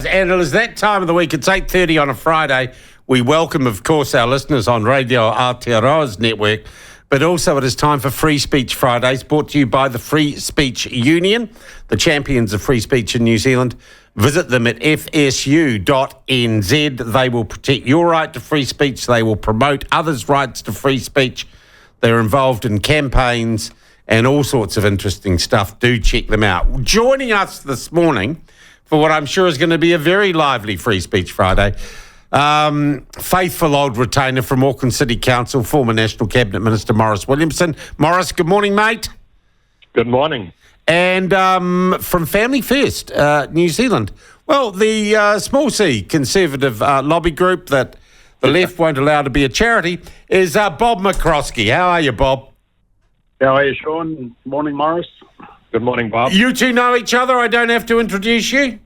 And it is that time of the week. It's 8:30 on a Friday. We welcome, of course, our listeners on Radio Aotearoa's network, but also it is time for Free Speech Fridays, brought to you by the Free Speech Union, the champions of free speech in New Zealand. Visit them at fsu.nz. They will protect your right to free speech. They will promote others' rights to free speech. They're involved in campaigns and all sorts of interesting stuff. Do check them out. Joining us this morning for what I'm sure is going to be a very lively Free Speech Friday, faithful old retainer from Auckland City Council, former National Cabinet Minister Maurice Williamson. Maurice, good morning, mate. Good morning. And from Family First, New Zealand. Well, the small C conservative lobby group that the left won't allow to be a charity is Bob McCoskrie. How are you, Bob? How are you, Sean? Morning, Maurice. Good morning, Bob. You two know each other? I don't have to introduce you?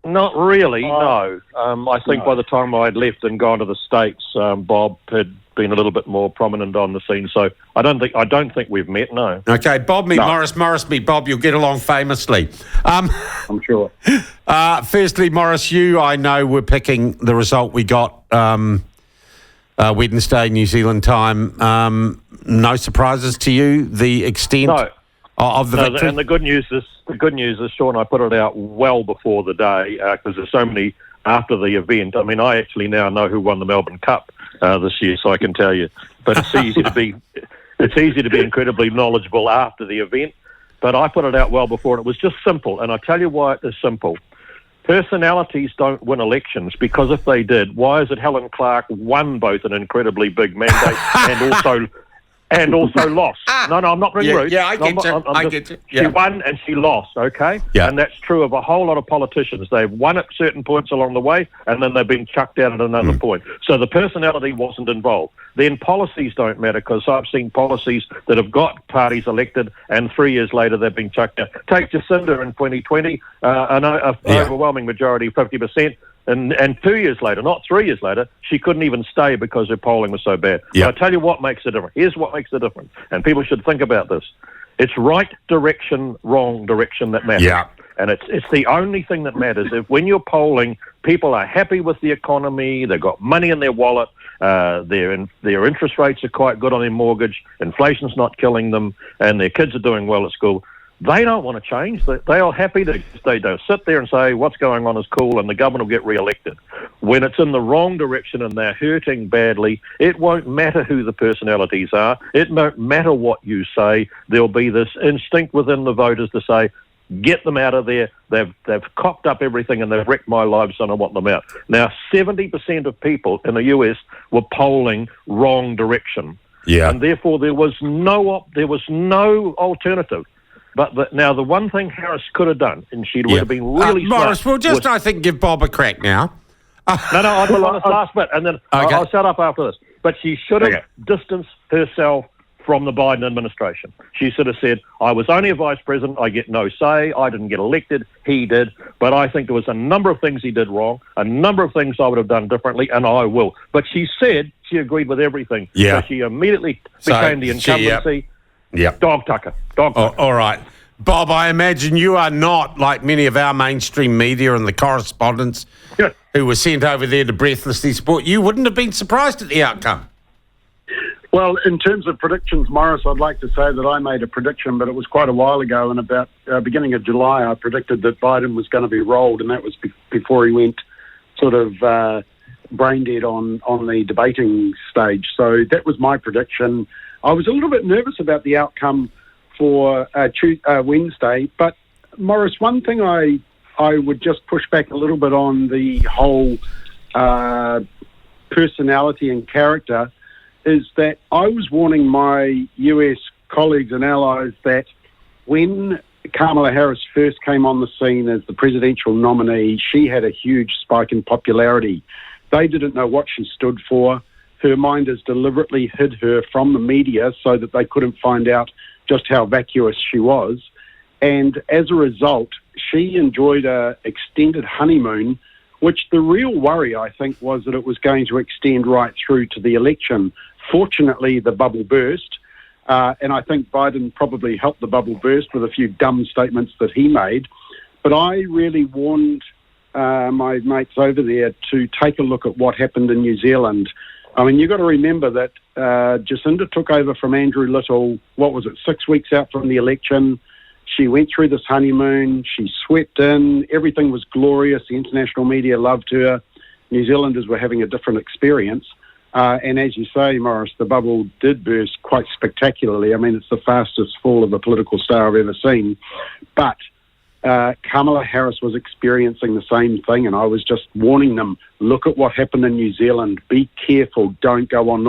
Not really, no. I think by the time I'd left and gone to the States, Bob had been a little bit more prominent on the scene. So I don't think we've met, no. Okay, Bob meet Maurice, Maurice meet Bob. You'll get along famously. I'm sure. Firstly, Maurice, you, I know, were picking the result we got Wednesday, New Zealand time. No surprises to you, the extent of the victory? And the good news is, Sean, I put it out well before the day because there's so many after the event. I mean, I actually now know who won the Melbourne Cup this year, so I can tell you. But it's easy to be incredibly knowledgeable after the event. But I put it out well before, and it was just simple. And I tell you why it is simple. Personalities don't win elections, because if they did, why is it Helen Clark won both an incredibly big mandate and also lost? No, I'm not being rude. Yeah, I get you. I get you. Yeah. She won and she lost, okay? Yeah. And that's true of a whole lot of politicians. They've won at certain points along the way, and then they've been chucked out at another point. So the personality wasn't involved. Then policies don't matter, because I've seen policies that have got parties elected, and 3 years later they've been chucked out. Take Jacinda in 2020, an overwhelming majority, 50%. And 2 years later, not 3 years later, she couldn't even stay because her polling was so bad. Yeah. But I tell you what makes a difference. Here's what makes a difference. And people should think about this. It's right direction, wrong direction that matters. Yeah. And it's the only thing that matters. If when you're polling, people are happy with the economy, they've got money in their wallet, their interest rates are quite good on their mortgage, inflation's not killing them, and their kids are doing well at school, they don't want to change. They are happy to sit there and say what's going on is cool and the government will get re-elected. When it's in the wrong direction and they're hurting badly, it won't matter who the personalities are. It won't matter what you say. There'll be this instinct within the voters to say, get them out of there. They've copped up everything and they've wrecked my life, so I want them out. Now, 70% of people in the US were polling wrong direction. Yeah. And therefore there was no alternative. But now the one thing Harris could have done, and she would have been really smart. Maurice, we'll just, I think, give Bob a crack now. No, I want this last bit, and then I'll shut up after this. But she should have distanced herself from the Biden administration. She should have said, I was only a vice president, I get no say, I didn't get elected, he did. But I think there was a number of things he did wrong, a number of things I would have done differently, and I will. But she said she agreed with everything. Yeah. So she immediately became the incumbency. Dog tucker. All right. Bob, I imagine you are not like many of our mainstream media and the correspondents who were sent over there to breathlessly support. You wouldn't have been surprised at the outcome. Well, in terms of predictions, Maurice, I'd like to say that I made a prediction, but it was quite a while ago, and about beginning of July, I predicted that Biden was going to be rolled, and that was before he went sort of brain dead on the debating stage. So that was my prediction. I was a little bit nervous about the outcome for Wednesday, but Maurice, one thing I would just push back a little bit on the whole personality and character is that I was warning my US colleagues and allies that when Kamala Harris first came on the scene as the presidential nominee, she had a huge spike in popularity. They didn't know what she stood for. Her minders deliberately hid her from the media so that they couldn't find out just how vacuous she was. And as a result, she enjoyed an extended honeymoon, which the real worry, I think, was that it was going to extend right through to the election. Fortunately, the bubble burst, and I think Biden probably helped the bubble burst with a few dumb statements that he made. But I really warned my mates over there to take a look at what happened in New Zealand. I mean, you've got to remember that Jacinda took over from Andrew Little, 6 weeks out from the election. She went through this honeymoon. She swept in. Everything was glorious. The international media loved her. New Zealanders were having a different experience. And as you say, Maurice, the bubble did burst quite spectacularly. I mean, it's the fastest fall of a political star I've ever seen. But Kamala Harris was experiencing the same thing, and I was just warning them, look at what happened in New Zealand. Be careful. Don't go on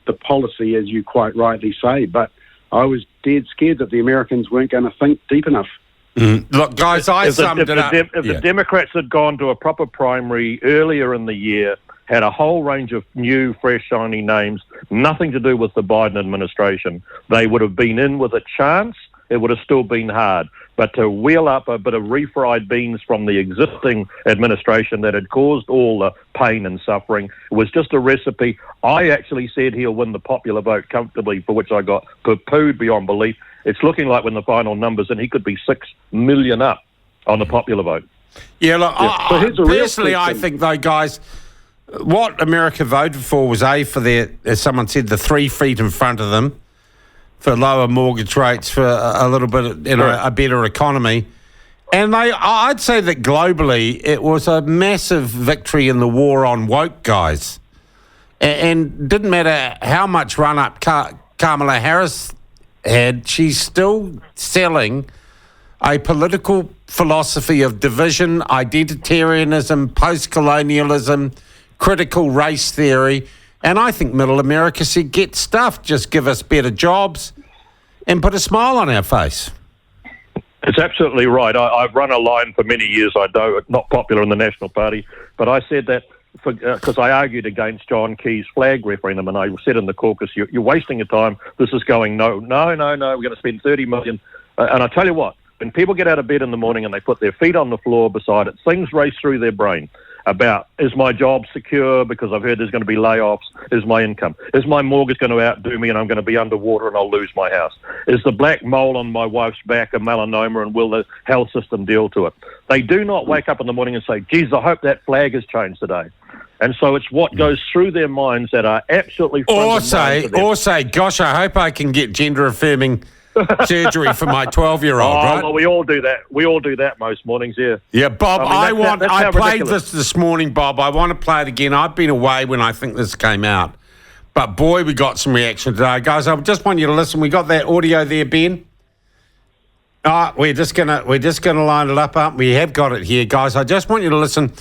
the policy, as you quite rightly say. But I was dead scared that the Americans weren't going to think deep enough. Look, guys, I summed it up. If the Democrats had gone to a proper primary earlier in the year, had a whole range of new, fresh, shiny names, nothing to do with the Biden administration, they would have been in with a chance. It would have still been hard. But to wheel up a bit of refried beans from the existing administration that had caused all the pain and suffering was just a recipe. I actually said he'll win the popular vote comfortably, for which I got poo-pooed beyond belief. It's looking like when the final numbers, and he could be 6 million up on the popular vote. Yeah, look, personally, I think, though, guys, what America voted for was, for their, as someone said, the 3 feet in front of them, for lower mortgage rates, for a little bit, a better economy. And I'd say that globally, it was a massive victory in the war on woke, guys. And didn't matter how much run-up Kamala Harris had, she's still selling a political philosophy of division, identitarianism, post-colonialism, critical race theory. And I think middle America said, get stuffed, just give us better jobs and put a smile on our face. It's absolutely right. I've run a line for many years, I know, not popular in the National Party, but I said that because I argued against John Key's flag referendum, and I said in the caucus, you're wasting your time. This is going, no, we're going to spend $30 million. And I tell you what, when people get out of bed in the morning and they put their feet on the floor beside it, things race through their brain about, is my job secure because I've heard there's going to be layoffs? Is my income? Is my mortgage going to outdo me and I'm going to be underwater and I'll lose my house? Is the black mole on my wife's back a melanoma and will the health system deal to it? They do not wake up in the morning and say, geez, I hope that flag has changed today. And so it's what goes through their minds that are absolutely... Or say, gosh, I hope I can get gender-affirming surgery for my 12-year-old, right? Well, we all do that. We all do that most mornings, yeah. Yeah, Bob, I played ridiculous. this morning, Bob. I want to play it again. I've been away when I think this came out. But, boy, we got some reaction today. Guys, I just want you to listen. We got that audio there, Ben. We're just gonna line it up. We have got it here, guys. I just want you to listen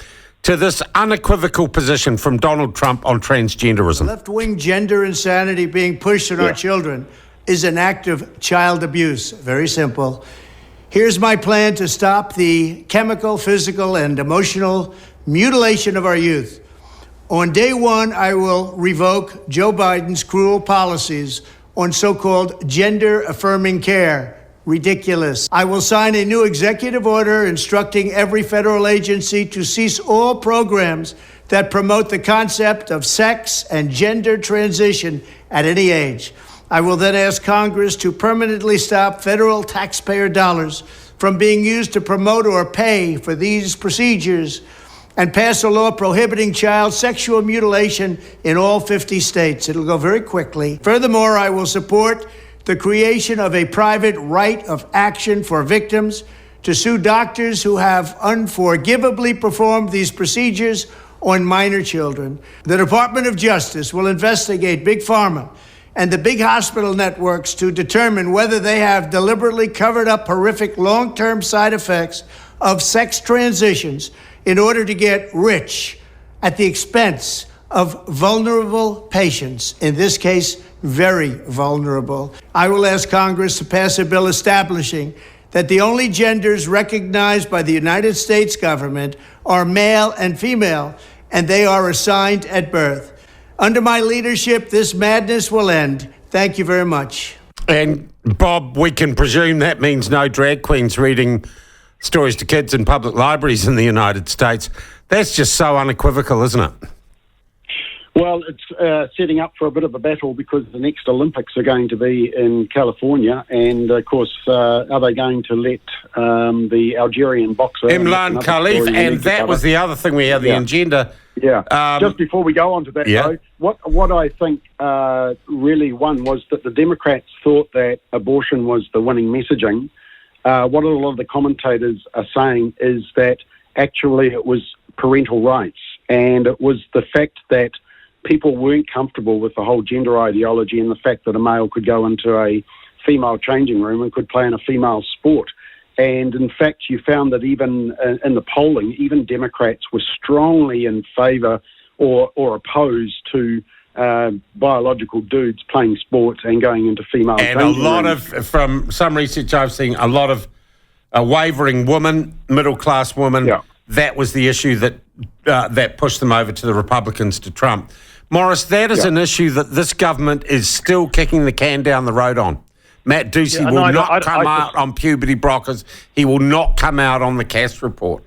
to this unequivocal position from Donald Trump on transgenderism. Left-wing gender insanity being pushed on our children is an act of child abuse. Very simple. Here's my plan to stop the chemical, physical, and emotional mutilation of our youth. On day one, I will revoke Joe Biden's cruel policies on so-called gender-affirming care. Ridiculous. I will sign a new executive order instructing every federal agency to cease all programs that promote the concept of sex and gender transition at any age. I will then ask Congress to permanently stop federal taxpayer dollars from being used to promote or pay for these procedures and pass a law prohibiting child sexual mutilation in all 50 states. It'll go very quickly. Furthermore, I will support the creation of a private right of action for victims to sue doctors who have unforgivably performed these procedures on minor children. The Department of Justice will investigate Big Pharma and the big hospital networks to determine whether they have deliberately covered up horrific long-term side effects of sex transitions in order to get rich at the expense of vulnerable patients, in this case, very vulnerable. I will ask Congress to pass a bill establishing that the only genders recognized by the United States government are male and female, and they are assigned at birth. Under my leadership, this madness will end. Thank you very much. And, Bob, we can presume that means no drag queens reading stories to kids in public libraries in the United States. That's just so unequivocal, isn't it? Well, it's setting up for a bit of a battle because the next Olympics are going to be in California, and of course, are they going to let the Algerian boxer Imran Khalif? And that was the other thing we had, the agenda. Yeah. Just before we go on to that, though, what I think really won was that the Democrats thought that abortion was the winning messaging. What a lot of the commentators are saying is that actually it was parental rights, and it was the fact that people weren't comfortable with the whole gender ideology and the fact that a male could go into a female changing room and could play in a female sport. And in fact, you found that even in the polling, even Democrats were strongly in favour or opposed to biological dudes playing sports and going into female changing rooms. And a lot of, from some research I've seen, a lot of wavering women, middle-class women, that was the issue that pushed them over to the Republicans, to Trump. Maurice, that is an issue that this government is still kicking the can down the road on. Matt Ducey will not come out on puberty blockers. He will not come out on the Cass report.